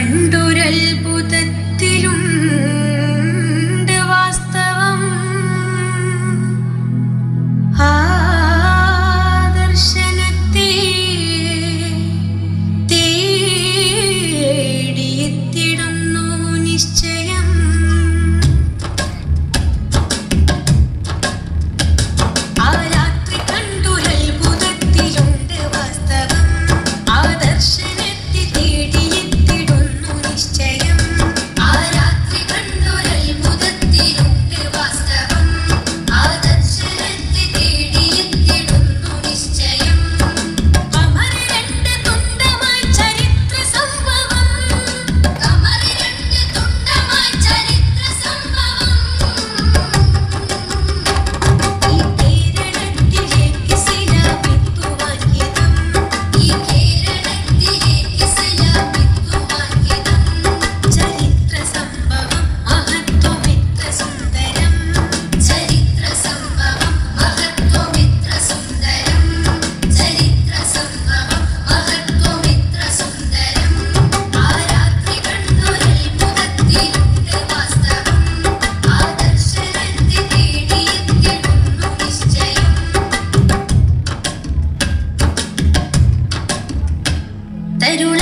കണ്ടൊരത്ഭുതത്തിലുണ്ട് വാസ്തവം. ആ ദർശനത്തെ തേടിയെത്തിടുന്നു നിശ്ചയം. ആ രാത്രി കണ്ടൊരത്ഭുതത്തിലുണ്ട് വാസ്തവം. ആ ദർശനത്തെ തേടിയെത്തിടുന്നു നിശ്ചയം. ആ രാത്രി കണ്ടൊരത്ഭുതത്തിലുണ്ട് വാസ്തവം. ആ ദർശനത്തെ തേടിയെത്തിടുന്നു നിശ്ചയം. കമർ രണ്ട് തുണ്ടമായി ചരിത്ര സംഭവം. കമർ രണ്ട് തുണ്ടമായി ചരിത്ര സംഭവം. ഈ കേരളത്തിലേക്ക് ശിലാവിത്തുവാൻ ഹിതം. ഈ കേരളത്തിലേക്ക് ശിലാവിത്തുവാൻ ഹിതം. ചരിത്ര സംഭവം മഹത്വമിത്ര സുന്ദരം. ചരിത്ര സംഭവം മഹത്വമിത്ര സുന്ദരം. ചരിത്ര സംഭവം മഹത്വമിത്ര സുന്ദരം. ആ രാത്രി കണ്ടൊരത്ഭുതത്തിലുണ്ട് വാസ്തവം. ആ ദർശനത്തെ തേടിയെത്തിടുന്നു നിശ്ചയം. തരുള